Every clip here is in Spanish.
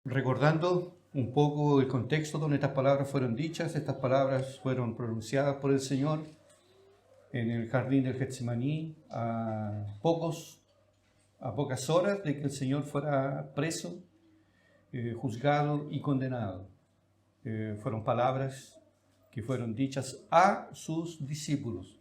recordando un poco el contexto donde estas palabras fueron dichas. Estas palabras fueron pronunciadas por el Señor en el jardín del Getsemaní a pocas horas de que el Señor fuera preso, juzgado y condenado. Fueron palabras que fueron dichas a sus discípulos.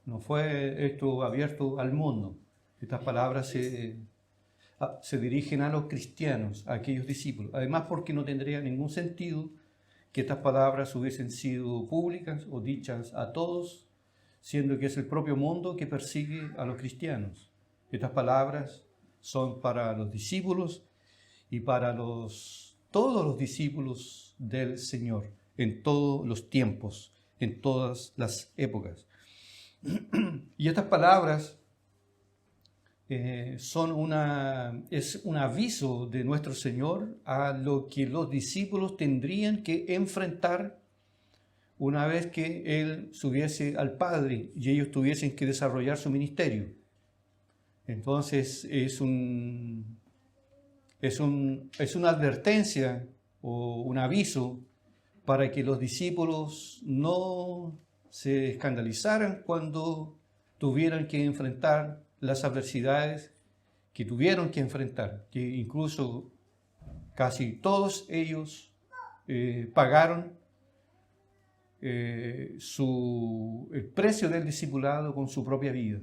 No fue esto abierto al mundo. Estas palabras se dirigen a los cristianos, a aquellos discípulos. Además, porque no tendría ningún sentido que estas palabras hubiesen sido públicas o dichas a todos, siendo que es el propio mundo que persigue a los cristianos. Estas palabras son para los discípulos y para todos los discípulos del Señor, en todos los tiempos, en todas las épocas. Y estas palabras es un aviso de nuestro Señor a lo que los discípulos tendrían que enfrentar una vez que Él subiese al Padre y ellos tuviesen que desarrollar su ministerio. Entonces es una advertencia o un aviso para que los discípulos no se escandalizaran cuando tuvieran que enfrentar las adversidades que tuvieron que enfrentar, que incluso casi todos ellos pagaron el precio del discipulado con su propia vida.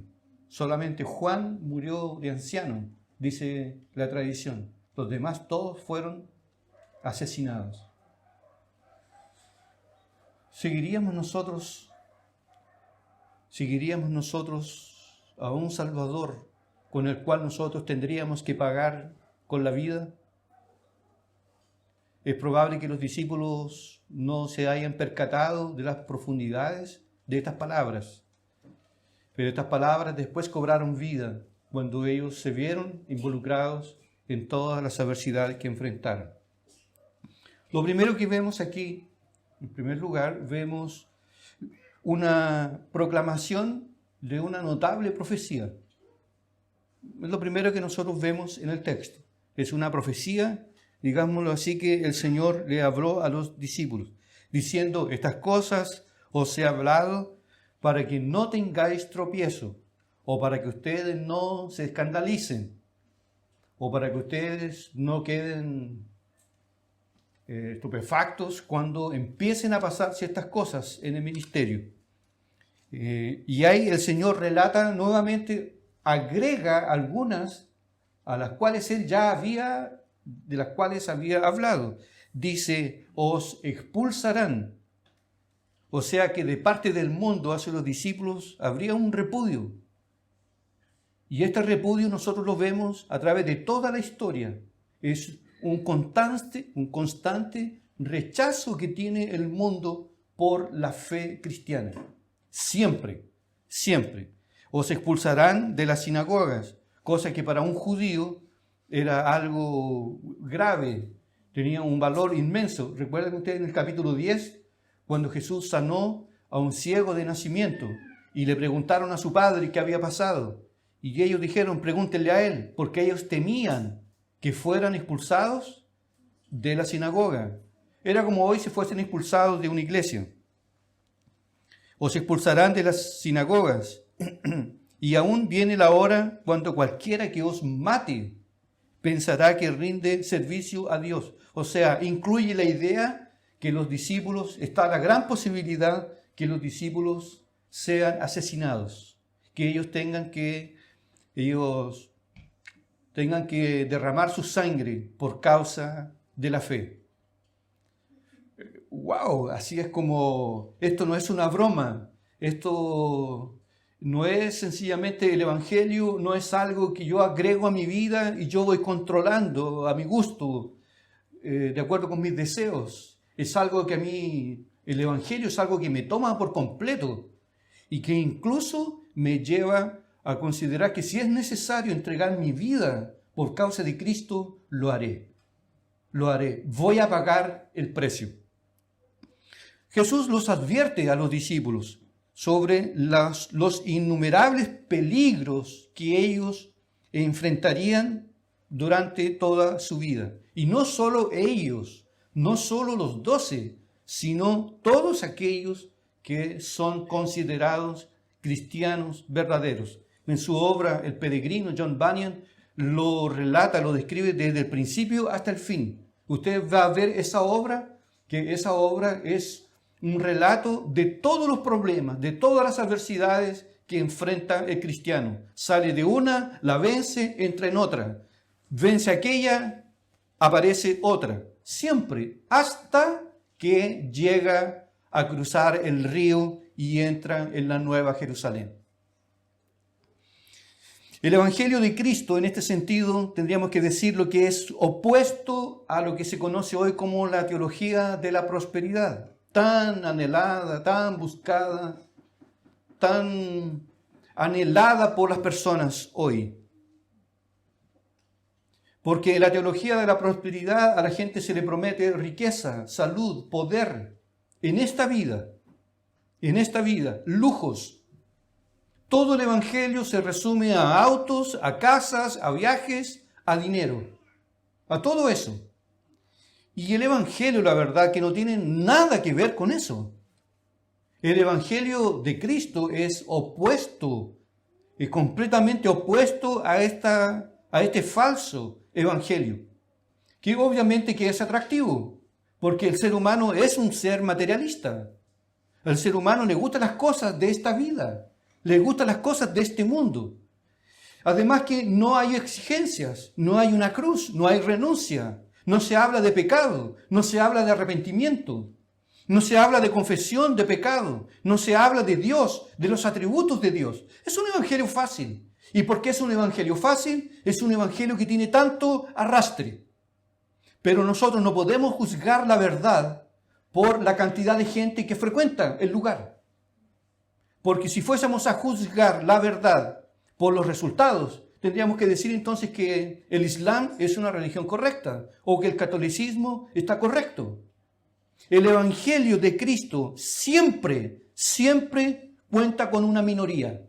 Solamente Juan murió de anciano, dice la tradición. Los demás todos fueron asesinados. ¿Seguiríamos nosotros a un Salvador con el cual nosotros tendríamos que pagar con la vida? Es probable que los discípulos no se hayan percatado de las profundidades de estas palabras, pero estas palabras después cobraron vida cuando ellos se vieron involucrados en todas las adversidades que enfrentaron. Lo primero que vemos aquí, en primer lugar, vemos una proclamación de una notable profecía. Es lo primero que nosotros vemos en el texto. Es una profecía, digámoslo así, que el Señor le habló a los discípulos, diciendo: estas cosas os he hablado para que no tengáis tropiezo, o para que ustedes no se escandalicen, o para que ustedes no queden estupefactos cuando empiecen a pasar ciertas cosas en el ministerio. Y ahí el Señor relata nuevamente, agrega algunas a las cuales de las cuales había hablado. Dice: os expulsarán. O sea que de parte del mundo hacia los discípulos habría un repudio. Y este repudio nosotros lo vemos a través de toda la historia. Es un constante rechazo que tiene el mundo por la fe cristiana. Siempre. Os expulsarán de las sinagogas, cosa que para un judío era algo grave, tenía un valor inmenso. ¿Recuerdan ustedes en el capítulo 10, cuando Jesús sanó a un ciego de nacimiento y le preguntaron a su padre qué había pasado? Y ellos dijeron: pregúntenle a él, porque ellos temían que fueran expulsados de la sinagoga. Era como hoy si fuesen expulsados de una iglesia. Os expulsarán de las sinagogas, y aún viene la hora cuando cualquiera que os mate pensará que rinde servicio a Dios. O sea, incluye la idea que los discípulos, está la gran posibilidad que los discípulos sean asesinados, que ellos tengan que derramar su sangre por causa de la fe. ¡Wow! Así es como, esto no es una broma, esto no es sencillamente el Evangelio, no es algo que yo agrego a mi vida y yo voy controlando a mi gusto, de acuerdo con mis deseos. Es algo que a mí, el Evangelio es algo que me toma por completo y que incluso me lleva a considerar que si es necesario entregar mi vida por causa de Cristo, lo haré. Voy a pagar el precio. Jesús los advierte a los discípulos sobre los innumerables peligros que ellos enfrentarían durante toda su vida. Y no solo ellos, no solo los 12, sino todos aquellos que son considerados cristianos verdaderos. En su obra El Peregrino, John Bunyan lo relata, lo describe desde el principio hasta el fin. Usted va a ver esa obra, que esa obra es un relato de todos los problemas, de todas las adversidades que enfrenta el cristiano. Sale de una, la vence, entra en otra. Vence aquella, aparece otra. Siempre, hasta que llega a cruzar el río y entra en la Nueva Jerusalén. El Evangelio de Cristo, en este sentido, tendríamos que decir lo que es opuesto a lo que se conoce hoy como la teología de la prosperidad, tan anhelada, tan buscada, tan anhelada por las personas hoy. Porque en la teología de la prosperidad a la gente se le promete riqueza, salud, poder, en esta vida, lujos. Todo el Evangelio se resume a autos, a casas, a viajes, a dinero, a todo eso. Y el Evangelio, la verdad, que no tiene nada que ver con eso. El Evangelio de Cristo es opuesto, es completamente opuesto a este falso Evangelio, que obviamente que es atractivo, porque el ser humano es un ser materialista. Al ser humano le gustan las cosas de esta vida, le gustan las cosas de este mundo. Además que no hay exigencias, no hay una cruz, no hay renuncia, no se habla de pecado, no se habla de arrepentimiento, no se habla de confesión de pecado, no se habla de Dios, de los atributos de Dios. Es un evangelio fácil. ¿Y por qué es un evangelio fácil? Es un evangelio que tiene tanto arrastre. Pero nosotros no podemos juzgar la verdad por la cantidad de gente que frecuenta el lugar. Porque si fuésemos a juzgar la verdad por los resultados, tendríamos que decir entonces que el Islam es una religión correcta o que el catolicismo está correcto. El Evangelio de Cristo siempre cuenta con una minoría.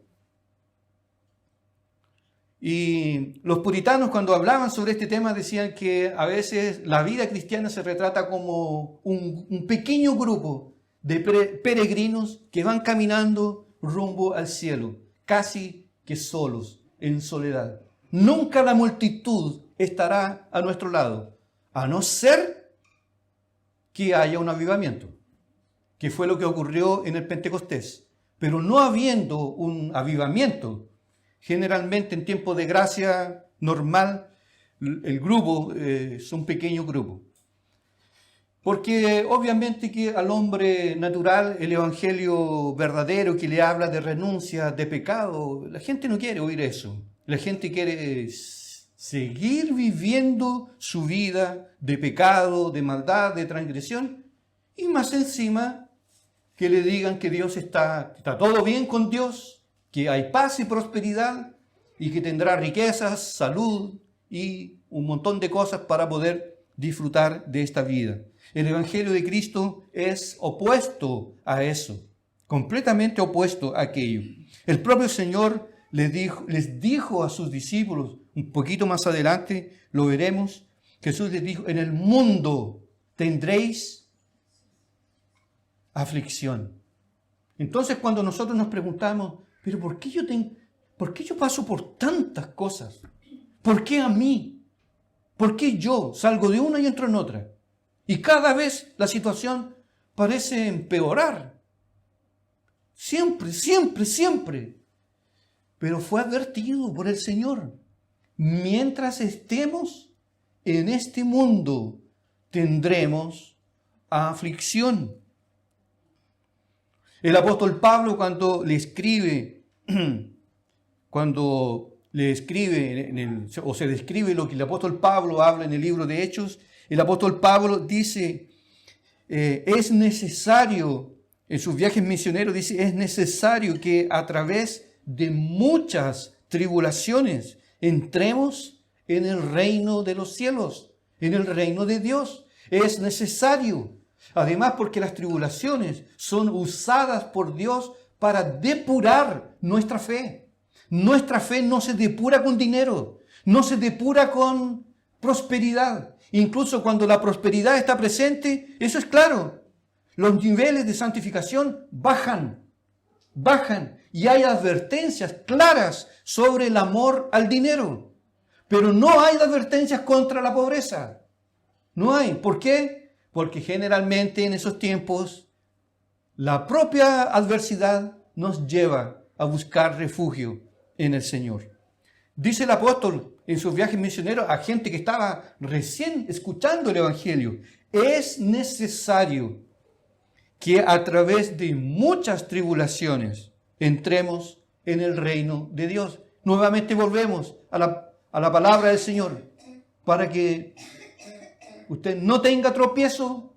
Y los puritanos, cuando hablaban sobre este tema, decían que a veces la vida cristiana se retrata como un pequeño grupo de peregrinos que van caminando rumbo al cielo, casi que solos, en soledad. Nunca la multitud estará a nuestro lado, a no ser que haya un avivamiento, que fue lo que ocurrió en el Pentecostés. Pero no habiendo un avivamiento, generalmente en tiempo de gracia normal, el grupo es un pequeño grupo. Porque obviamente que al hombre natural, el evangelio verdadero que le habla de renuncia, de pecado, la gente no quiere oír eso. La gente quiere seguir viviendo su vida de pecado, de maldad, de transgresión, y más encima que le digan que Dios está todo bien con Dios, que hay paz y prosperidad y que tendrá riquezas, salud y un montón de cosas para poder disfrutar de esta vida. El Evangelio de Cristo es opuesto a eso, completamente opuesto a aquello. El propio Señor les dijo a sus discípulos, un poquito más adelante lo veremos, Jesús les dijo, en el mundo tendréis aflicción. Entonces cuando nosotros nos preguntamos, pero ¿por qué yo paso por tantas cosas? ¿Por qué a mí? ¿Por qué yo salgo de una y entro en otra? Y cada vez la situación parece empeorar. Siempre. Pero fue advertido por el Señor. Mientras estemos en este mundo, tendremos aflicción. El apóstol Pablo cuando le escribe o se describe lo que el apóstol Pablo habla en el libro de Hechos, el apóstol Pablo dice, es necesario, en sus viajes misioneros dice, es necesario que a través de muchas tribulaciones entremos en el reino de los cielos, en el reino de Dios. Es necesario. Además, porque las tribulaciones son usadas por Dios para depurar nuestra fe. Nuestra fe no se depura con dinero, no se depura con prosperidad. Incluso cuando la prosperidad está presente, eso es claro. Los niveles de santificación bajan. Y hay advertencias claras sobre el amor al dinero. Pero no hay advertencias contra la pobreza. No hay. ¿Por qué? Porque generalmente en esos tiempos la propia adversidad nos lleva a buscar refugio en el Señor. Dice el apóstol en sus viajes misioneros a gente que estaba recién escuchando el Evangelio: es necesario que a través de muchas tribulaciones entremos en el reino de Dios. Nuevamente volvemos a la palabra del Señor. Para que usted no tenga tropiezo,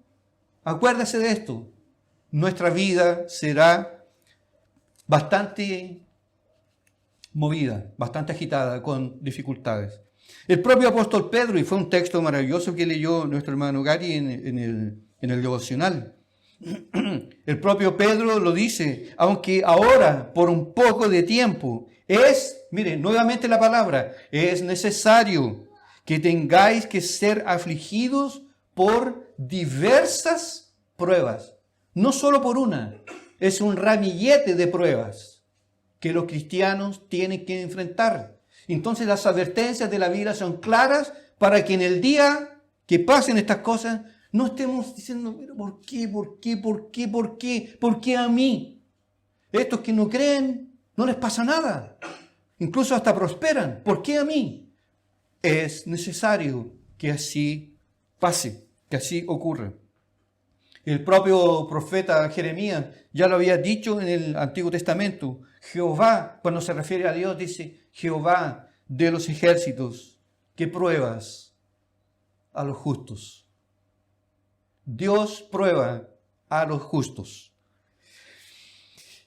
acuérdese de esto. Nuestra vida será bastante movida, bastante agitada, con dificultades. El propio apóstol Pedro, y fue un texto maravilloso que leyó nuestro hermano Gary en el devocional. El propio Pedro lo dice: aunque ahora, por un poco de tiempo, miren, nuevamente la palabra, es necesario que tengáis que ser afligidos por diversas pruebas. No solo por una, es un ramillete de pruebas que los cristianos tienen que enfrentar. Entonces las advertencias de la Biblia son claras para que en el día que pasen estas cosas no estemos diciendo: pero ¿por qué? ¿Por qué a mí? Estos que no creen, no les pasa nada. Incluso hasta prosperan. ¿Por qué a mí? Es necesario que así pase, que así ocurra. El propio profeta Jeremías ya lo había dicho en el Antiguo Testamento. Jehová, cuando se refiere a Dios, dice: Jehová de los ejércitos, que pruebas a los justos. Dios prueba a los justos.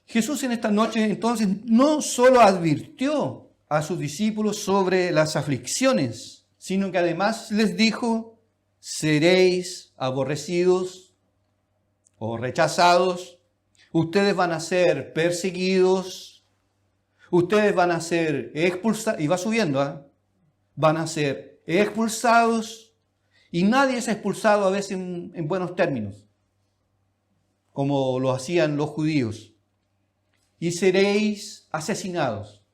Jesús en esta noche entonces no solo advirtió a sus discípulos sobre las aflicciones, sino que además les dijo: seréis aborrecidos o rechazados, ustedes van a ser perseguidos, ustedes van a ser expulsados, y va subiendo, van a ser expulsados, y nadie es expulsado a veces en buenos términos, como lo hacían los judíos, y seréis asesinados.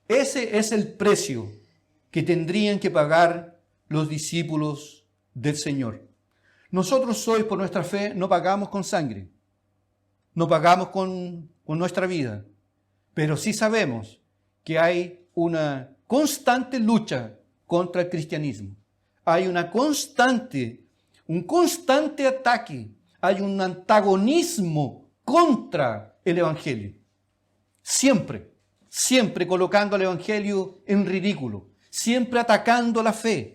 Ese es el precio que tendrían que pagar los discípulos del Señor. Nosotros hoy, por nuestra fe, no pagamos con sangre, no pagamos con nuestra vida, pero sí sabemos que hay una constante lucha contra el cristianismo. Hay un constante ataque, hay un antagonismo contra el Evangelio. Siempre colocando el Evangelio en ridículo, siempre atacando la fe,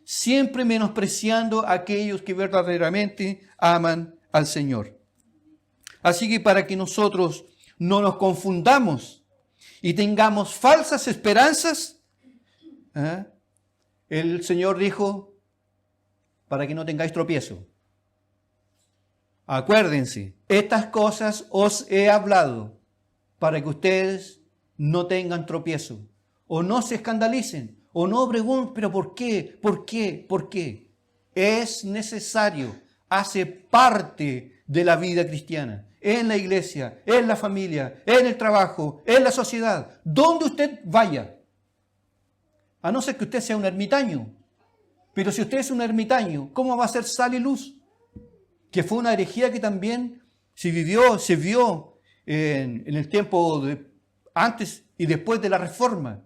siempre menospreciando a aquellos que verdaderamente aman al Señor. Así que para que nosotros no nos confundamos y tengamos falsas esperanzas, el Señor dijo: para que no tengáis tropiezo. Acuérdense, estas cosas os he hablado para que ustedes no tengan tropiezo o no se escandalicen. O no pregunten: ¿pero por qué? ¿Por qué? ¿Por qué? Es necesario, hace parte de la vida cristiana, en la iglesia, en la familia, en el trabajo, en la sociedad, donde usted vaya. A no ser que usted sea un ermitaño. Pero si usted es un ermitaño, ¿cómo va a ser sal y luz? Que fue una herejía que también se vio en el tiempo antes y después de la Reforma.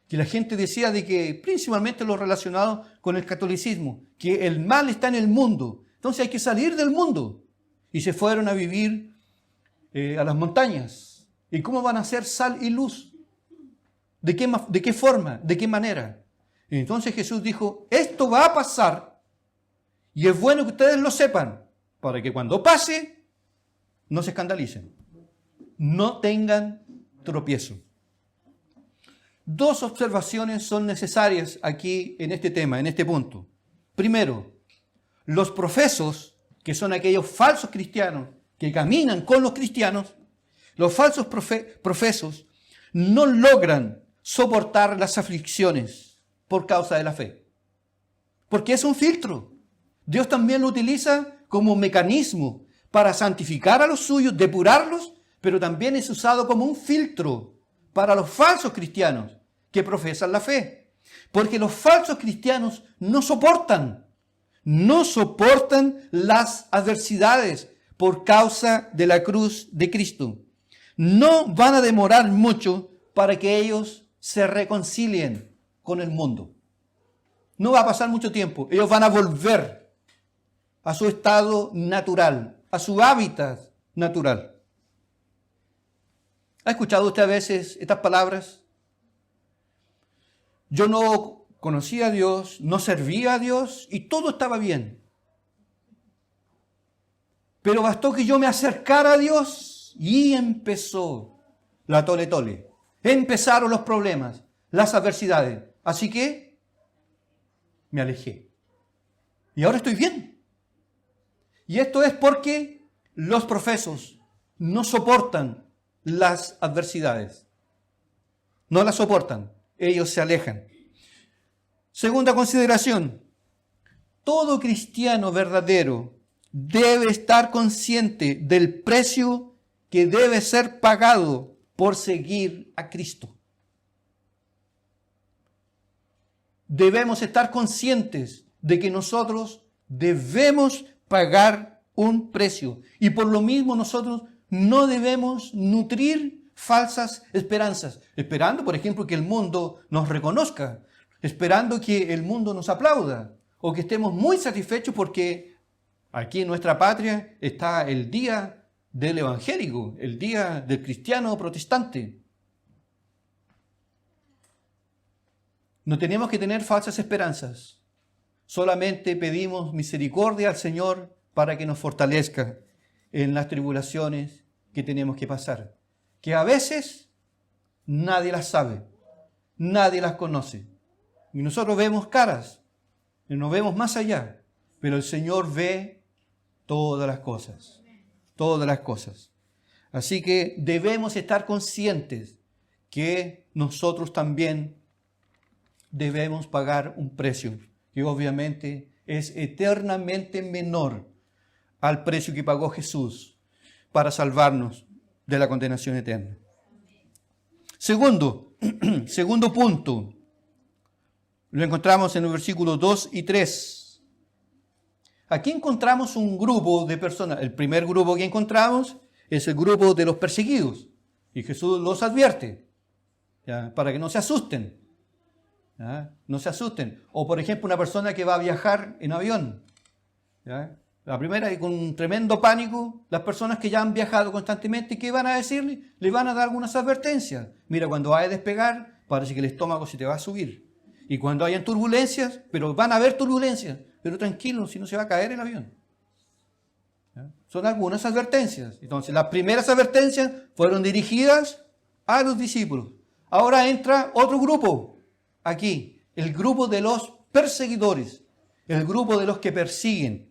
Que la gente decía de que, principalmente lo relacionado con el catolicismo, que el mal está en el mundo, entonces hay que salir del mundo. Y se fueron a vivir a las montañas. ¿Y cómo van a ser sal y luz? ¿De qué forma? ¿De qué manera? Y entonces Jesús dijo: esto va a pasar y es bueno que ustedes lo sepan, para que cuando pase no se escandalicen, no tengan tropiezo. Dos observaciones son necesarias aquí en este tema, en este punto. Primero, los profesos, que son aquellos falsos cristianos que caminan con los cristianos, los falsos profesos no logran soportar las aflicciones por causa de la fe. porque es un filtro. Dios también lo utiliza como mecanismo para santificar a los suyos, depurarlos, pero también es usado como un filtro para los falsos cristianos que profesan la fe. Porque los falsos cristianos no soportan las adversidades por causa de la cruz de Cristo. No van a demorar mucho para que ellos se reconcilien con el mundo. No va a pasar mucho tiempo. Ellos van a volver a su estado natural, a su hábitat natural. ¿Ha escuchado usted a veces estas palabras? Yo no conocía a Dios, no servía a Dios y todo estaba bien. Pero bastó que yo me acercara a Dios y empezó la tole tole. Empezaron los problemas, las adversidades. Así que me alejé. Y ahora estoy bien. Y esto es porque los profesos no soportan las adversidades. No las soportan. Ellos se alejan. Segunda consideración. Todo cristiano verdadero debe estar consciente del precio que debe ser pagado por seguir a Cristo. Debemos estar conscientes de que nosotros debemos pagar un precio. Y por lo mismo nosotros no debemos nutrir falsas esperanzas, esperando, por ejemplo, que el mundo nos reconozca, esperando que el mundo nos aplauda, o que estemos muy satisfechos porque aquí en nuestra patria está el día del evangélico, el día del cristiano protestante. No tenemos que tener falsas esperanzas. Solamente pedimos misericordia al Señor para que nos fortalezca en las tribulaciones que tenemos que pasar. Que a veces nadie las sabe, nadie las conoce. Y nosotros vemos caras, y nos vemos más allá. Pero el Señor ve todas las cosas, todas las cosas. Así que debemos estar conscientes que nosotros también debemos pagar un precio, que obviamente es eternamente menor al precio que pagó Jesús para salvarnos de la condenación eterna. Segundo punto, lo encontramos en los versículos 2 y 3. Aquí encontramos un grupo de personas. El primer grupo que encontramos es el grupo de los perseguidos. Y Jesús los advierte, ¿ya?, para que no se asusten. ¿Ya? No se asusten. O por ejemplo una persona que va a viajar en avión. ¿Ya? La primera, y con un tremendo pánico, las personas que ya han viajado constantemente, ¿qué van a decirle? Le van a dar algunas advertencias. Mira, cuando vaya a despegar, parece que el estómago se te va a subir. Y cuando hayan turbulencias, pero van a haber turbulencias, pero tranquilo, si no se va a caer el avión. ¿Ya? Son algunas advertencias. Entonces, las primeras advertencias fueron dirigidas a los discípulos. Ahora entra otro grupo aquí, el grupo de los perseguidores, el grupo de los que persiguen.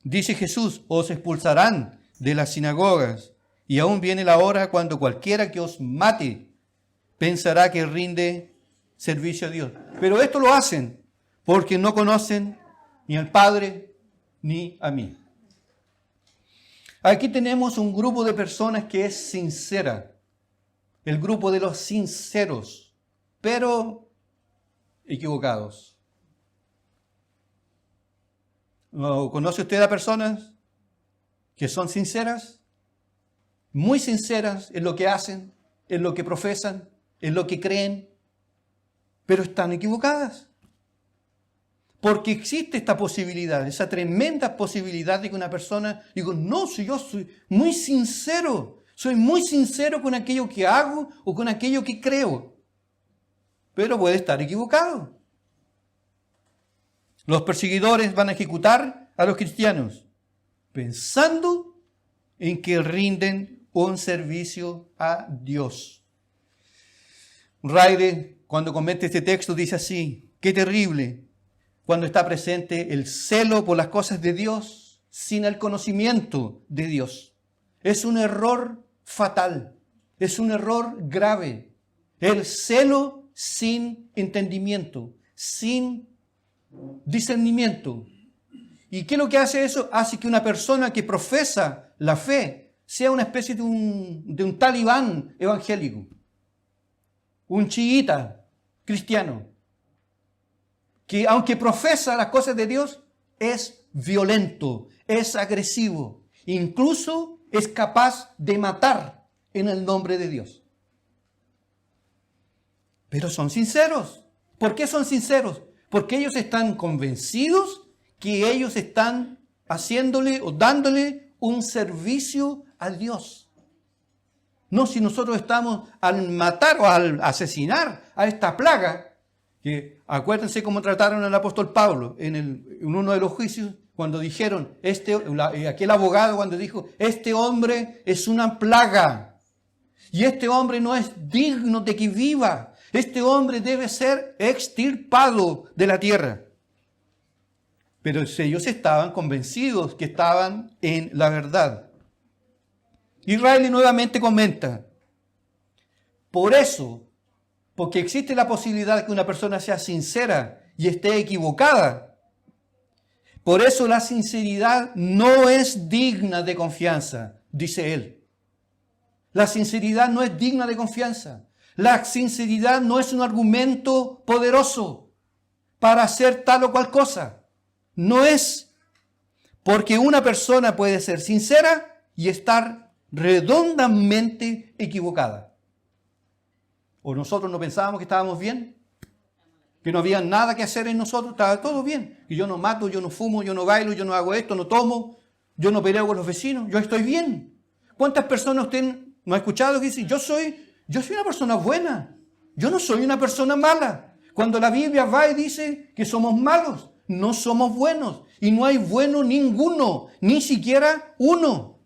Dice Jesús, os expulsarán de las sinagogas, y aún viene la hora cuando cualquiera que os mate pensará que rinde servicio a Dios. Pero esto lo hacen porque no conocen ni al Padre ni a mí. Aquí tenemos un grupo de personas que es sincera, el grupo de los sinceros, pero equivocados. ¿Conoce usted a personas que son sinceras? Muy sinceras en lo que hacen, en lo que profesan, en lo que creen, pero están equivocadas. Porque existe esta posibilidad, esa tremenda posibilidad de que una persona diga, no, si yo soy muy sincero con aquello que hago o con aquello que creo, pero puede estar equivocado. Los perseguidores van a ejecutar a los cristianos pensando en que rinden un servicio a Dios. Raide, cuando comenta este texto, dice así, qué terrible cuando está presente el celo por las cosas de Dios sin el conocimiento de Dios. Es un error fatal, es un error grave. El celo sin entendimiento, sin discernimiento. ¿Y qué es lo que hace eso? Hace que una persona que profesa la fe sea una especie de un talibán evangélico, un chiita cristiano, que aunque profesa las cosas de Dios, es violento, es agresivo, incluso es capaz de matar en el nombre de Dios. Pero son sinceros. ¿Por qué son sinceros? Porque ellos están convencidos que ellos están haciéndole o dándole un servicio a Dios. No, si nosotros estamos al matar o al asesinar a esta plaga, que acuérdense cómo trataron al apóstol Pablo en uno de los juicios, cuando dijeron, aquel abogado cuando dijo, este hombre es una plaga y este hombre no es digno de que viva, este hombre debe ser extirpado de la tierra. Pero ellos estaban convencidos que estaban en la verdad. Israel nuevamente comenta, por eso, porque existe la posibilidad de que una persona sea sincera y esté equivocada, por eso la sinceridad no es digna de confianza, dice él. La sinceridad no es digna de confianza. La sinceridad no es un argumento poderoso para hacer tal o cual cosa. No es, porque una persona puede ser sincera y estar redondamente equivocada. O nosotros no pensábamos que estábamos bien, que no había nada que hacer en nosotros, estaba todo bien. Que yo no mato, yo no fumo, yo no bailo, yo no hago esto, no tomo, yo no peleo con los vecinos, yo estoy bien. ¿Cuántas personas usted no ha escuchado que dicen, yo soy una persona buena, yo no soy una persona mala? Cuando la Biblia va y dice que somos malos, no somos buenos y no hay bueno ninguno, ni siquiera uno.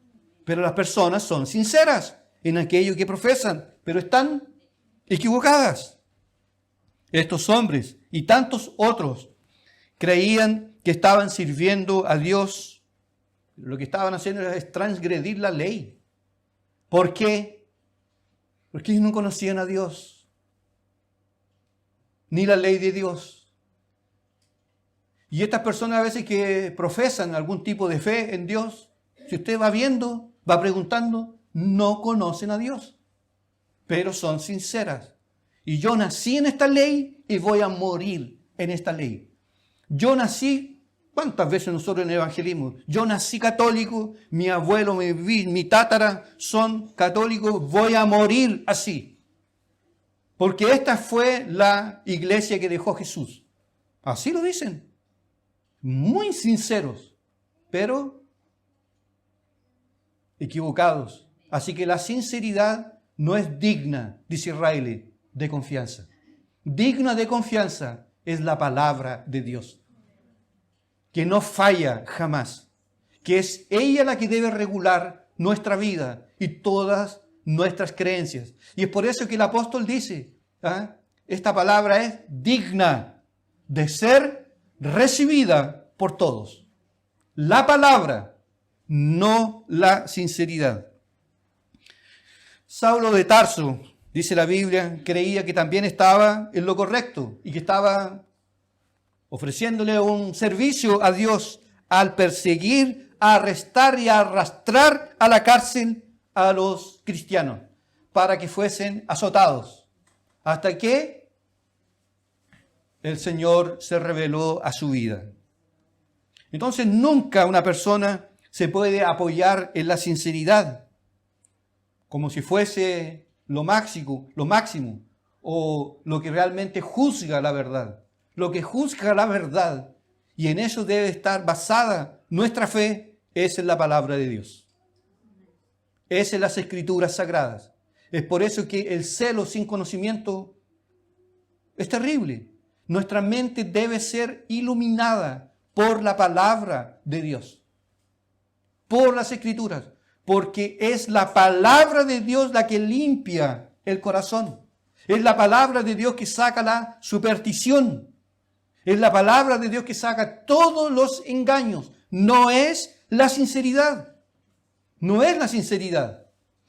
Pero las personas son sinceras en aquello que profesan, pero están equivocadas. Estos hombres y tantos otros creían que estaban sirviendo a Dios. Lo que estaban haciendo es transgredir la ley. ¿Por qué? Porque ellos no conocían a Dios, ni la ley de Dios. Y estas personas a veces que profesan algún tipo de fe en Dios, si usted va viendo, va preguntando, no conocen a Dios, pero son sinceras. Y yo nací en esta ley y voy a morir en esta ley. Yo nací, ¿cuántas veces nosotros en el evangelismo? Yo nací católico, mi abuelo, mi tátara son católicos, voy a morir así. Porque esta fue la iglesia que dejó Jesús. Así lo dicen. Muy sinceros, pero equivocados. Así que la sinceridad no es digna, dice Israel, de confianza. Digna de confianza es la palabra de Dios, que no falla jamás, que es ella la que debe regular nuestra vida y todas nuestras creencias. Y es por eso que el apóstol dice, esta palabra es digna de ser recibida por todos. La palabra, no la sinceridad. Saulo de Tarso, dice la Biblia, creía que también estaba en lo correcto y que estaba ofreciéndole un servicio a Dios al perseguir, arrestar y arrastrar a la cárcel a los cristianos para que fuesen azotados, hasta que el Señor se reveló a su vida. Entonces nunca una persona se puede apoyar en la sinceridad como si fuese lo máximo o lo que realmente juzga la verdad. Lo que juzga la verdad, y en eso debe estar basada nuestra fe, es en la palabra de Dios. Es en las Escrituras sagradas. Es por eso que el celo sin conocimiento es terrible. Nuestra mente debe ser iluminada por la palabra de Dios, por las Escrituras, porque es la palabra de Dios la que limpia el corazón. Es la palabra de Dios que saca la superstición. Es la palabra de Dios que saca todos los engaños. No es la sinceridad. No es la sinceridad.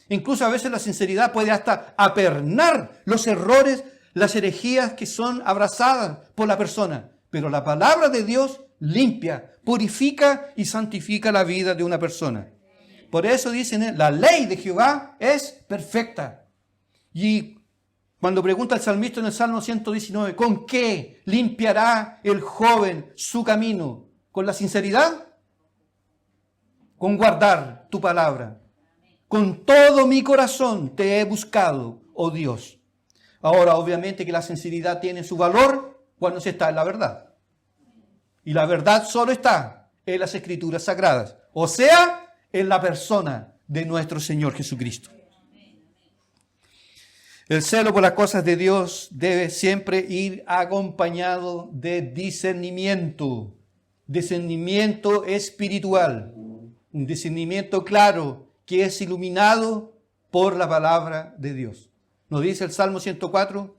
Incluso a veces la sinceridad puede hasta apernar los errores, las herejías que son abrazadas por la persona. pero la palabra de Dios limpia, purifica y santifica la vida de una persona. Por eso dicen, la ley de Jehová es perfecta. Y cuando pregunta el salmista en el Salmo 119, ¿con qué limpiará el joven su camino? ¿Con la sinceridad? Con guardar tu palabra. Con todo mi corazón te he buscado, oh Dios. Ahora, obviamente que la sinceridad tiene su valor cuando se está en la verdad. Y la verdad solo está en las Escrituras Sagradas. O sea, en la persona de nuestro Señor Jesucristo. El celo por las cosas de Dios debe siempre ir acompañado de discernimiento. Discernimiento espiritual. Un discernimiento claro que es iluminado por la palabra de Dios. Nos dice el Salmo 104,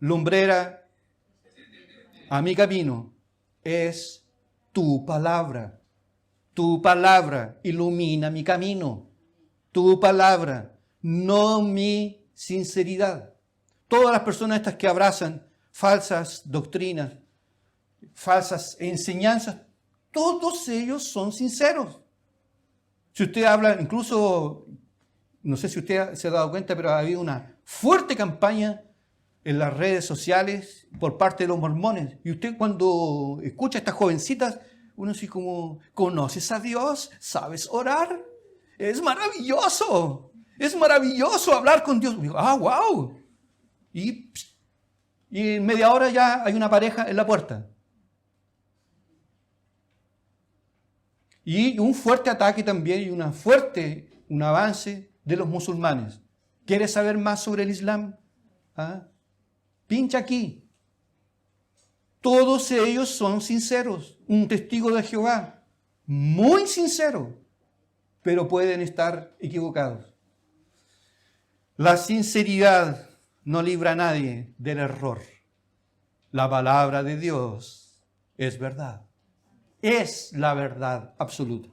lumbrera a mi camino es tu palabra. Tu palabra ilumina mi camino. Tu palabra, no mi sinceridad. Todas las personas estas que abrazan falsas doctrinas, falsas enseñanzas, todos ellos son sinceros. Si usted habla, incluso, no sé si usted se ha dado cuenta, pero ha habido una fuerte campaña en las redes sociales por parte de los mormones. Y usted cuando escucha a estas jovencitas, uno así como, ¿conoces a Dios? ¿Sabes orar? Es maravilloso. Es maravilloso hablar con Dios. Digo, wow. Y en media hora ya hay una pareja en la puerta. Y un fuerte ataque también y un avance de los musulmanes. ¿Quieres saber más sobre el Islam? Pincha aquí. Todos ellos son sinceros. Un testigo de Jehová, muy sincero, pero pueden estar equivocados. La sinceridad no libra a nadie del error. La palabra de Dios es verdad. Es la verdad absoluta.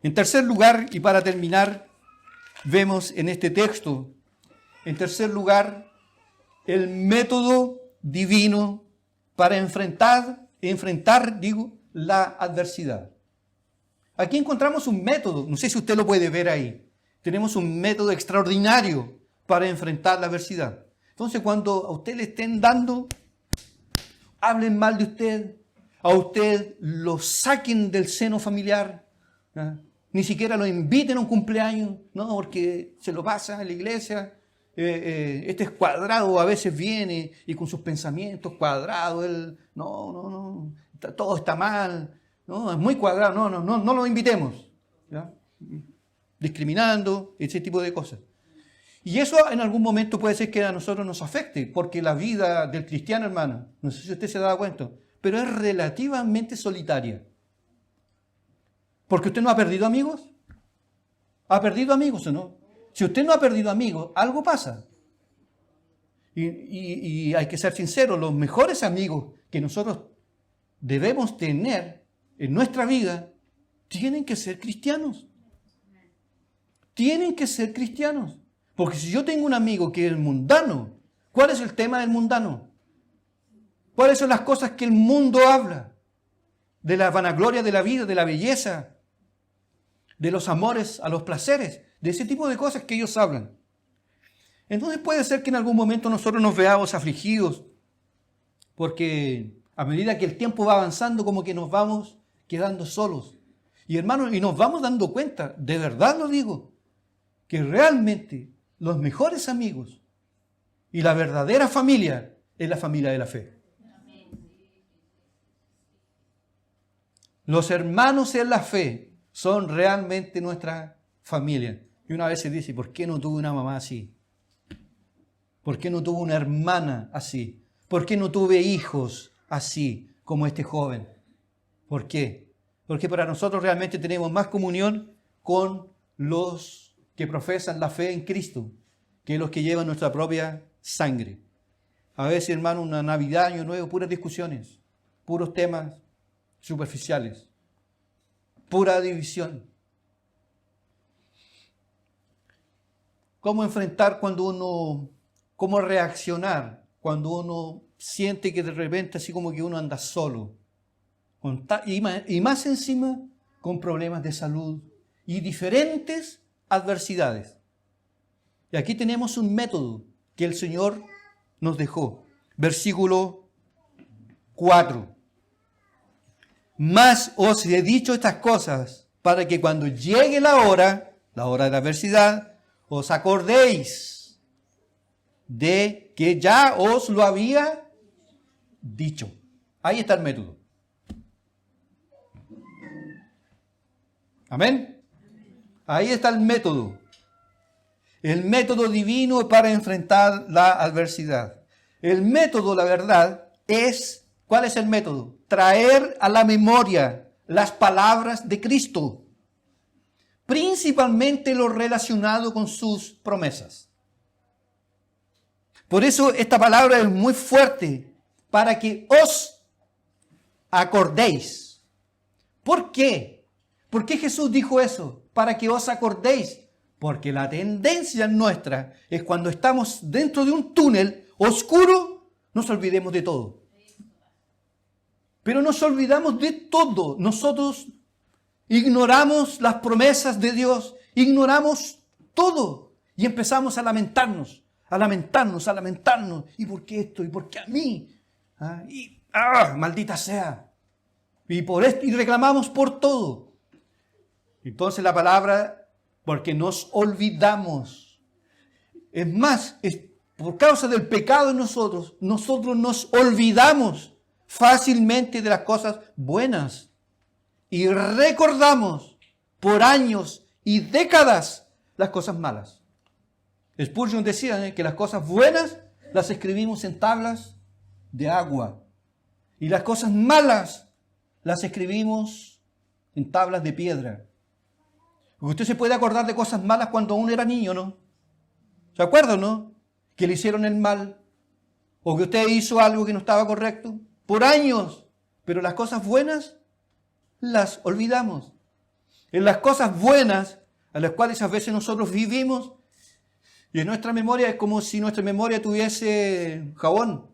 En tercer lugar, y para terminar, vemos en este texto, en tercer lugar, el método divino para enfrentar la adversidad. Aquí encontramos un método, no sé si usted lo puede ver ahí. Tenemos un método extraordinario para enfrentar la adversidad. Entonces, cuando a usted le estén dando, hablen mal de usted, a usted lo saquen del seno familiar, ni siquiera lo inviten a un cumpleaños, ¿no? Porque se lo pasa en la iglesia. Este es cuadrado, a veces viene y con sus pensamientos cuadrados, él, no, todo está mal, no, es muy cuadrado, no lo invitemos, ¿ya? Discriminando, ese tipo de cosas. Y eso en algún momento puede ser que a nosotros nos afecte, porque la vida del cristiano, hermano, no sé si usted se ha dado cuenta, pero es relativamente solitaria. Porque usted no ha perdido amigos. ¿Ha perdido amigos o no? Si usted no ha perdido amigos, algo pasa. Y hay que ser sinceros, los mejores amigos que nosotros debemos tener en nuestra vida tienen que ser cristianos. Tienen que ser cristianos. Porque si yo tengo un amigo que es mundano, ¿cuál es el tema del mundano? ¿Cuáles son las cosas que el mundo habla? De la vanagloria de la vida, de la belleza, de los amores a los placeres, de ese tipo de cosas que ellos hablan. Entonces puede ser que en algún momento nosotros nos veamos afligidos, porque a medida que el tiempo va avanzando, como que nos vamos quedando solos. Y hermanos, y nos vamos dando cuenta, de verdad lo digo, que realmente los mejores amigos y la verdadera familia es la familia de la fe. Los hermanos en la fe son realmente nuestra familia. Y una vez se dice, ¿por qué no tuve una mamá así? ¿Por qué no tuve una hermana así? ¿Por qué no tuve hijos así como este joven? ¿Por qué? Porque para nosotros realmente tenemos más comunión con los que profesan la fe en Cristo que los que llevan nuestra propia sangre. A veces, hermano, una Navidad, Año Nuevo, puras discusiones, puros temas superficiales, pura división. ¿Cómo enfrentar cómo reaccionar cuando uno siente que de repente así como que uno anda solo. Y más encima con problemas de salud y diferentes adversidades. Y aquí tenemos un método que el Señor nos dejó. Versículo 4. Mas os he dicho estas cosas para que cuando llegue la hora de la adversidad, os acordéis de que ya os lo había dicho. Ahí está el método. Amén. Ahí está el método. El método divino para enfrentar la adversidad. El método, la verdad, es, ¿cuál es el método? Traer a la memoria las palabras de Cristo, principalmente lo relacionado con sus promesas. Por eso esta palabra es muy fuerte, para que os acordéis. ¿Por qué? ¿Por qué Jesús dijo eso? Para que os acordéis. Porque la tendencia nuestra es cuando estamos dentro de un túnel oscuro, nos olvidemos de todo. Pero nos olvidamos de todo. Nosotros ignoramos las promesas de Dios, ignoramos todo y empezamos a lamentarnos. ¿Y por qué esto? ¿Y por qué a mí? Maldita sea. Y por esto, y reclamamos por todo. Entonces la palabra, porque nos olvidamos. Es más, por causa del pecado en nosotros nos olvidamos fácilmente de las cosas buenas. Y recordamos por años y décadas las cosas malas. Spurgeon decía que las cosas buenas las escribimos en tablas de agua. Y las cosas malas las escribimos en tablas de piedra. Usted se puede acordar de cosas malas cuando uno era niño, ¿no? ¿Se acuerdan, no? Que le hicieron el mal. O que usted hizo algo que no estaba correcto. Por años. Pero las cosas buenas las olvidamos. En las cosas buenas a las cuales a veces nosotros vivimos, y en nuestra memoria es como si nuestra memoria tuviese jabón.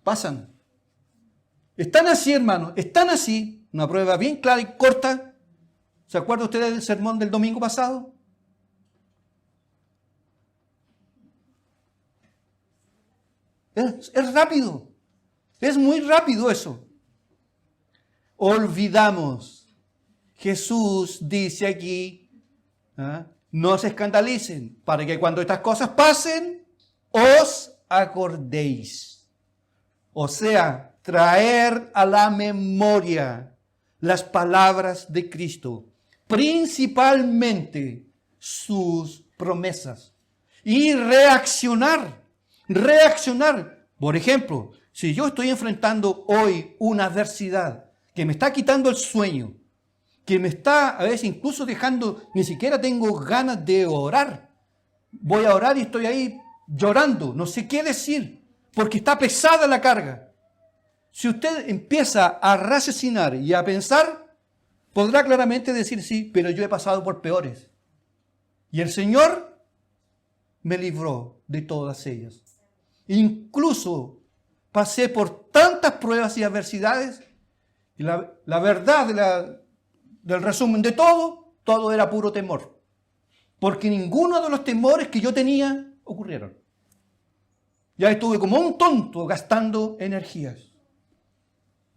Pasan. Están así, hermanos, están así. Una prueba bien clara y corta. ¿Se acuerda usted del sermón del domingo pasado? Es rápido. Es muy rápido eso. Olvidamos. Jesús dice aquí, no se escandalicen, para que cuando estas cosas pasen, os acordéis. O sea, traer a la memoria las palabras de Cristo, principalmente sus promesas, y reaccionar. Por ejemplo, si yo estoy enfrentando hoy una adversidad que me está quitando el sueño, que me está a veces incluso dejando, ni siquiera tengo ganas de orar. Voy a orar y estoy ahí llorando, no sé qué decir, porque está pesada la carga. Si usted empieza a raciocinar y a pensar, podrá claramente decir sí, pero yo he pasado por peores. Y el Señor me libró de todas ellas. Incluso pasé por tantas pruebas y adversidades, y la verdad del resumen de todo era puro temor. Porque ninguno de los temores que yo tenía ocurrieron. Ya estuve como un tonto gastando energías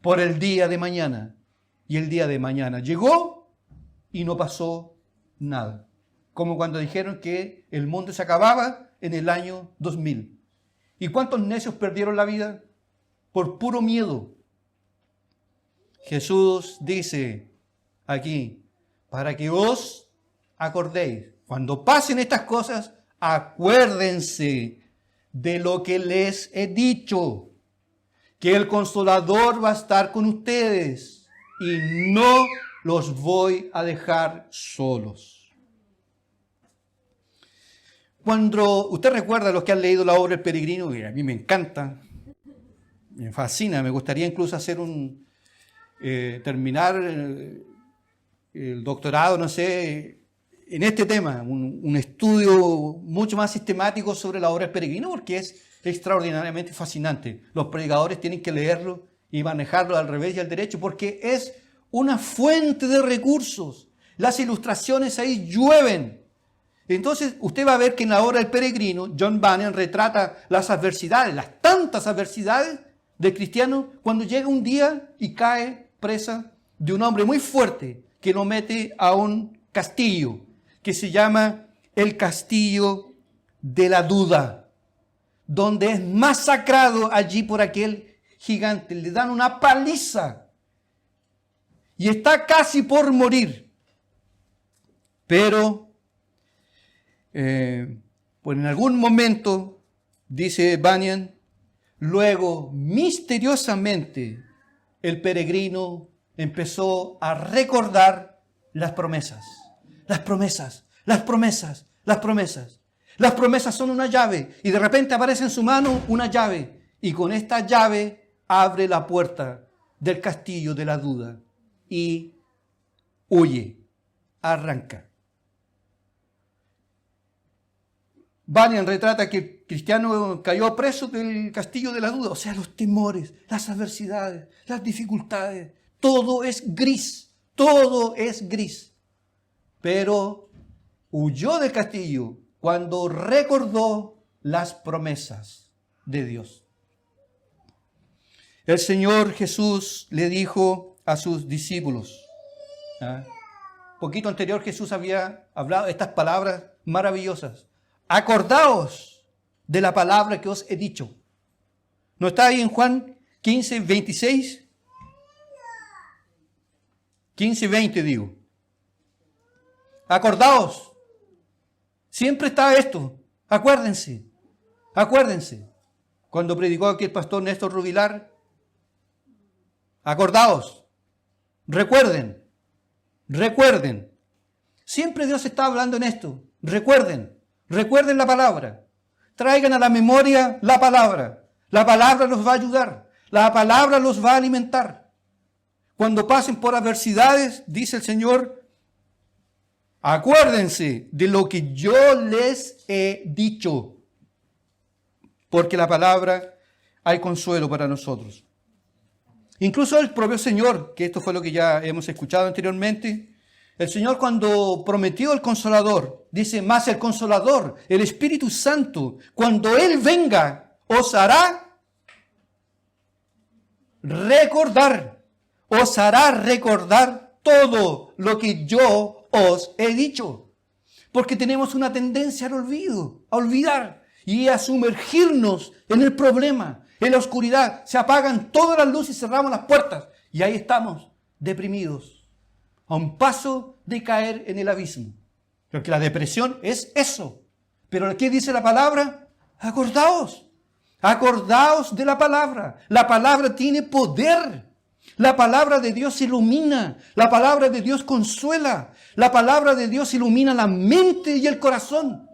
por el día de mañana. Y el día de mañana llegó y no pasó nada. Como cuando dijeron que el mundo se acababa en el año 2000. ¿Y cuántos necios perdieron la vida? Por puro miedo. Jesús dice aquí, para que os acordéis. Cuando pasen estas cosas, acuérdense de lo que les he dicho, que el Consolador va a estar con ustedes y no los voy a dejar solos. Cuando usted recuerda los que han leído la obra El Peregrino, que a mí me encanta, me fascina, me gustaría incluso hacer terminar el doctorado, no sé, en este tema un estudio mucho más sistemático sobre la obra del peregrino, porque es extraordinariamente fascinante. Los predicadores tienen que leerlo y manejarlo al revés y al derecho, porque es una fuente de recursos. Las ilustraciones ahí llueven. Entonces usted va a ver que en la obra del peregrino, John Bunyan retrata las adversidades, las tantas adversidades del cristiano cuando llega un día y cae presa de un hombre muy fuerte que lo mete a un castillo que se llama el castillo de la duda, donde es masacrado allí por aquel gigante. Le dan una paliza y está casi por morir. Pero pues en algún momento, dice Bunyan, luego misteriosamente el peregrino empezó a recordar las promesas. Las promesas, las promesas, las promesas. Las promesas son una llave y de repente aparece en su mano una llave y con esta llave abre la puerta del castillo de la duda y huye, arranca. Bunyan retrata que el cristiano cayó preso del castillo de la duda, o sea, los temores, las adversidades, las dificultades, todo es gris, todo es gris. Pero huyó del castillo cuando recordó las promesas de Dios. El Señor Jesús le dijo a sus discípulos, poquito anterior Jesús había hablado estas palabras maravillosas. Acordaos de la palabra que os he dicho. ¿No está ahí en Juan 15, 26? 15, 20 digo. Acordaos. Siempre está esto. Acuérdense. Acuérdense. Cuando predicó aquí el pastor Néstor Rubilar. Acordaos. Recuerden. Recuerden. Siempre Dios está hablando en esto. Recuerden. Recuerden la palabra. Traigan a la memoria la palabra. La palabra los va a ayudar. La palabra los va a alimentar. Cuando pasen por adversidades, dice el Señor, acuérdense de lo que yo les he dicho. Porque la palabra hay consuelo para nosotros. Incluso el propio Señor, que esto fue lo que ya hemos escuchado anteriormente, el Señor cuando prometió el Consolador, dice, más el Consolador, el Espíritu Santo, cuando Él venga, os hará recordar todo lo que yo os he dicho. Porque tenemos una tendencia al olvido, a olvidar y a sumergirnos en el problema, en la oscuridad. Se apagan todas las luces y cerramos las puertas. Y ahí estamos, deprimidos, a un paso de caer en el abismo. Porque la depresión es eso. Pero ¿qué dice la palabra? Acordaos. Acordaos de la palabra. La palabra tiene poder. La palabra de Dios ilumina. La palabra de Dios consuela. La palabra de Dios ilumina la mente y el corazón.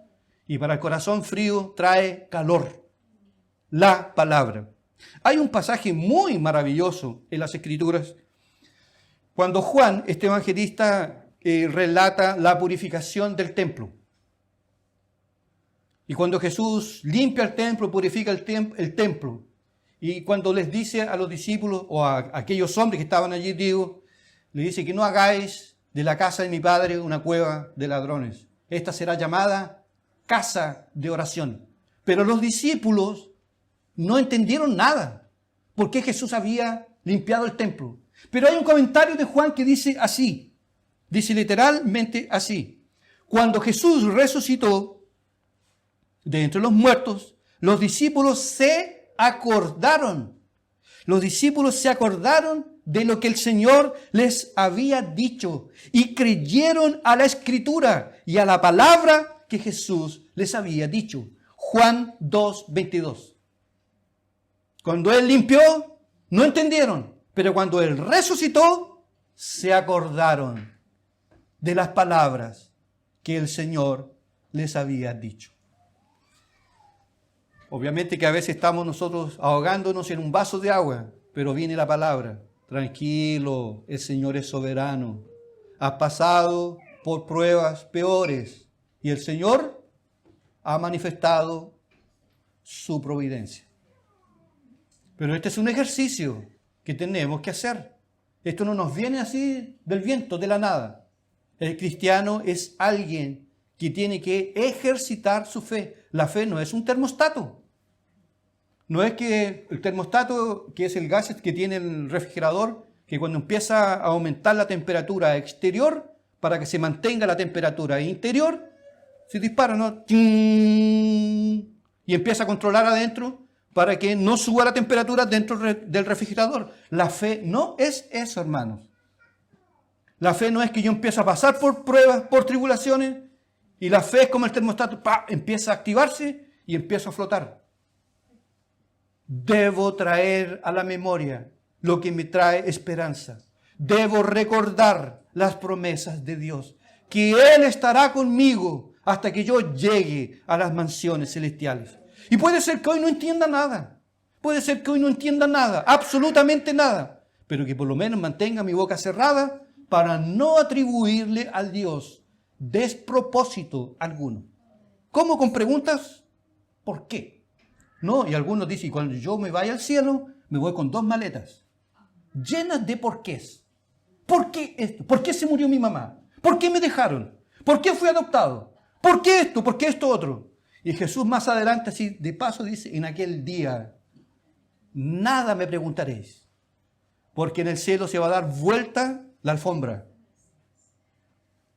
Y para el corazón frío trae calor. La palabra. Hay un pasaje muy maravilloso en las Escrituras. Cuando Juan, este evangelista, relata la purificación del templo. Y cuando Jesús limpia el templo, purifica el templo. Y cuando les dice a los discípulos, o a aquellos hombres que estaban allí, le dice que no hagáis de la casa de mi Padre una cueva de ladrones. Esta será llamada casa de oración. Pero los discípulos no entendieron nada. ¿Por qué Jesús había limpiado el templo? Pero hay un comentario de Juan que dice así. Dice literalmente así. Cuando Jesús resucitó de entre los muertos, los discípulos se acordaron. Los discípulos se acordaron de lo que el Señor les había dicho y creyeron a la Escritura y a la palabra que Jesús les había dicho. Juan 2:22. Cuando Él limpió, no entendieron. Pero cuando Él resucitó, se acordaron de las palabras que el Señor les había dicho. Obviamente que a veces estamos nosotros ahogándonos en un vaso de agua, pero viene la palabra. Tranquilo, el Señor es soberano. Has pasado por pruebas peores. Y el Señor ha manifestado su providencia. Pero este es un ejercicio que tenemos que hacer. Esto no nos viene así del viento, de la nada. El cristiano es alguien que tiene que ejercitar su fe. La fe no es un termostato. No es que el termostato, que es el gas que tiene el refrigerador, que cuando empieza a aumentar la temperatura exterior, para que se mantenga la temperatura interior, se dispara, ¿no? Y empieza a controlar adentro para que no suba la temperatura dentro del refrigerador. La fe no es eso, hermanos. La fe no es que yo empiezo a pasar por pruebas, por tribulaciones, y la fe es como el termostato, empieza a activarse y empiezo a flotar. Debo traer a la memoria lo que me trae esperanza. Debo recordar las promesas de Dios, que Él estará conmigo hasta que yo llegue a las mansiones celestiales. Y puede ser que hoy no entienda nada. Puede ser que hoy no entienda nada, absolutamente nada. Pero que por lo menos mantenga mi boca cerrada para no atribuirle al Dios despropósito alguno. ¿Cómo? Con preguntas, ¿por qué? No, y algunos dicen, cuando yo me vaya al cielo, me voy con 2 maletas llenas de porqués. ¿Por qué esto? ¿Por qué se murió mi mamá? ¿Por qué me dejaron? ¿Por qué fui adoptado? ¿Por qué esto? ¿Por qué esto otro? Y Jesús más adelante, así de paso, dice, en aquel día, nada me preguntaréis, porque en el cielo se va a dar vuelta la alfombra.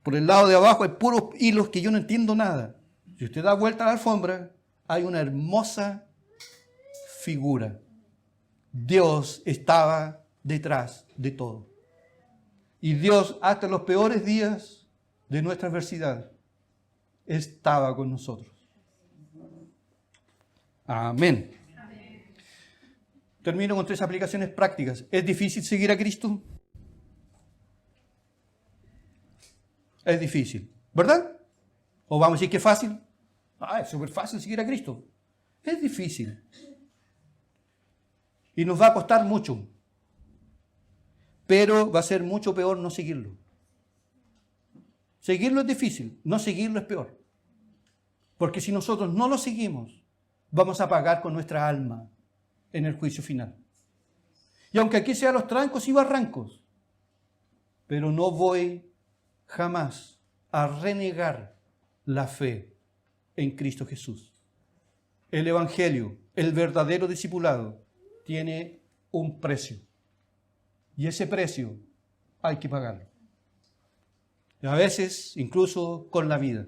Por el lado de abajo hay puros hilos que yo no entiendo nada. Si usted da vuelta a la alfombra, hay una hermosa figura. Dios estaba detrás de todo. Y Dios, hasta los peores días de nuestra adversidad, estaba con nosotros. Amén. Termino con 3 aplicaciones prácticas. ¿Es difícil seguir a Cristo? Es difícil, ¿verdad? ¿O vamos a decir que es fácil? Es súper fácil seguir a Cristo. Es difícil. Y nos va a costar mucho. Pero va a ser mucho peor no seguirlo. Seguirlo es difícil, no seguirlo es peor. Porque si nosotros no lo seguimos, vamos a pagar con nuestra alma en el juicio final. Y aunque aquí sean los trancos y barrancos, pero no voy jamás a renegar la fe en Cristo Jesús. El Evangelio, el verdadero discipulado, tiene un precio. Y ese precio hay que pagarlo. Y a veces incluso con la vida.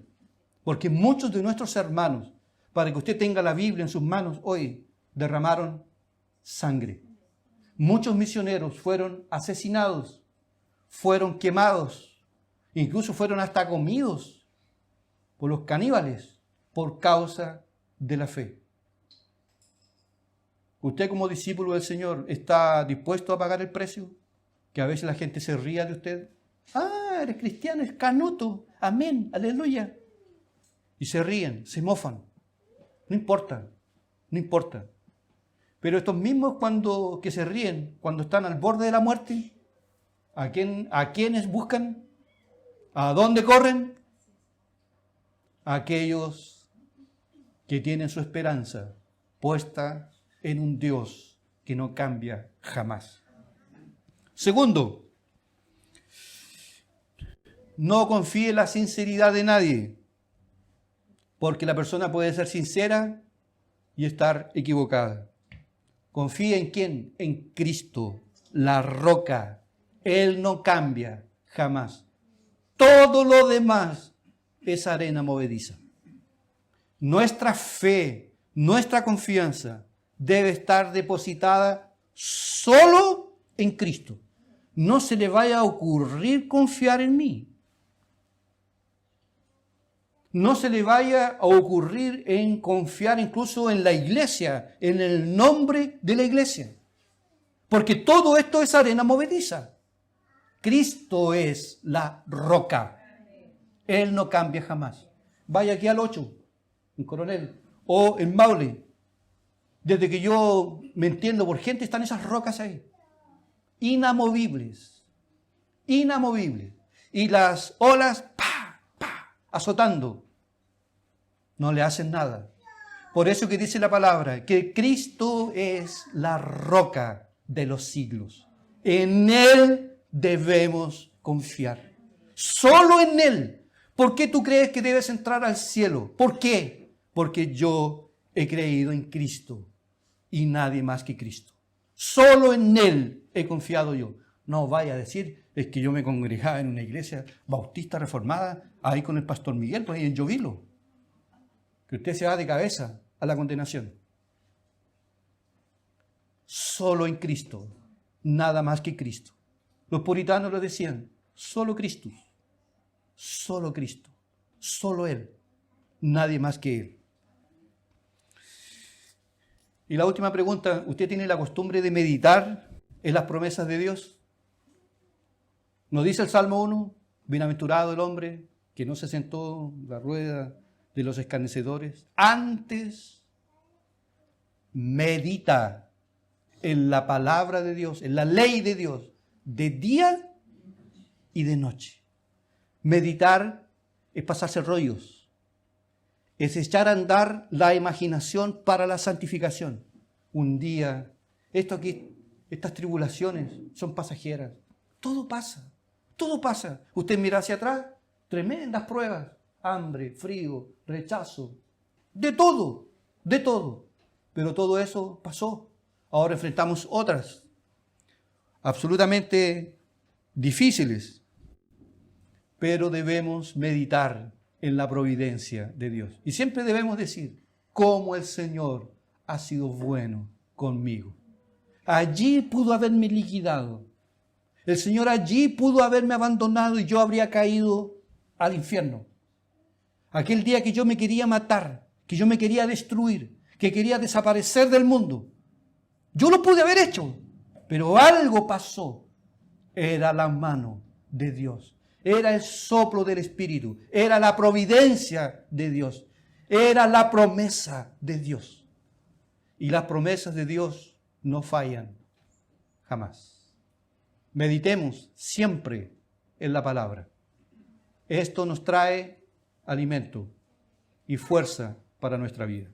Porque muchos de nuestros hermanos, para que usted tenga la Biblia en sus manos hoy, derramaron sangre. Muchos misioneros fueron asesinados, fueron quemados, incluso fueron hasta comidos por los caníbales por causa de la fe. ¿Usted como discípulo del Señor está dispuesto a pagar el precio? Que a veces la gente se ría de usted. Eres cristiano, es canuto. Amén, aleluya. Y se ríen, se mofan. No importa, no importa. Pero estos mismos que se ríen, cuando están al borde de la muerte, ¿a quiénes buscan? ¿A dónde corren? A aquellos que tienen su esperanza puesta en un Dios que no cambia jamás. Segundo, no confíe en la sinceridad de nadie, porque la persona puede ser sincera y estar equivocada. Confíe en ¿quién? En Cristo, la roca. Él no cambia jamás. Todo lo demás es arena movediza. Nuestra fe, nuestra confianza debe estar depositada solo en Cristo. No se le vaya a ocurrir confiar en mí. No se le vaya a ocurrir en confiar incluso en la iglesia, en el nombre de la iglesia. Porque todo esto es arena movediza. Cristo es la roca. Él no cambia jamás. Vaya aquí al 8, en Coronel, o en Maule. Desde que yo me entiendo por gente, están esas rocas ahí. Inamovibles. Inamovibles. Y las olas, ¡pah!, azotando, no le hacen nada. Por eso que dice la palabra, que Cristo es la roca de los siglos. En Él debemos confiar. Solo en Él. ¿Por qué tú crees que debes entrar al cielo? ¿Por qué? Porque yo he creído en Cristo y nadie más que Cristo. Solo en Él he confiado yo. No vaya a decir, es que yo me congregaba en una iglesia bautista reformada, ahí con el pastor Miguel, por ahí en Jovilo. Que usted se va de cabeza a la condenación. Solo en Cristo, nada más que Cristo. Los puritanos lo decían, solo Cristo, solo Él, nadie más que Él. Y la última pregunta, ¿usted tiene la costumbre de meditar en las promesas de Dios? ¿Nos dice el Salmo 1? Bienaventurado el hombre que no se sentó en la rueda de los escarnecedores. Antes medita en la palabra de Dios, en la ley de Dios, de día y de noche. Meditar es pasarse rollos, es echar a andar la imaginación para la santificación. Un día, estas tribulaciones son pasajeras. Todo pasa, todo pasa. Usted mira hacia atrás, tremendas pruebas, hambre, frío, rechazo, de todo. Pero todo eso pasó. Ahora enfrentamos otras, absolutamente difíciles, pero debemos meditar en la providencia de Dios. Y siempre debemos decir, cómo el Señor ha sido bueno conmigo. Allí pudo haberme liquidado. El Señor allí pudo haberme abandonado y yo habría caído al infierno. Aquel día que yo me quería matar, que yo me quería destruir, que quería desaparecer del mundo. Yo lo pude haber hecho, pero algo pasó. Era la mano de Dios. Era el soplo del Espíritu. Era la providencia de Dios. Era la promesa de Dios. Y las promesas de Dios no fallan jamás. Meditemos siempre en la palabra. Esto nos trae alimento y fuerza para nuestra vida.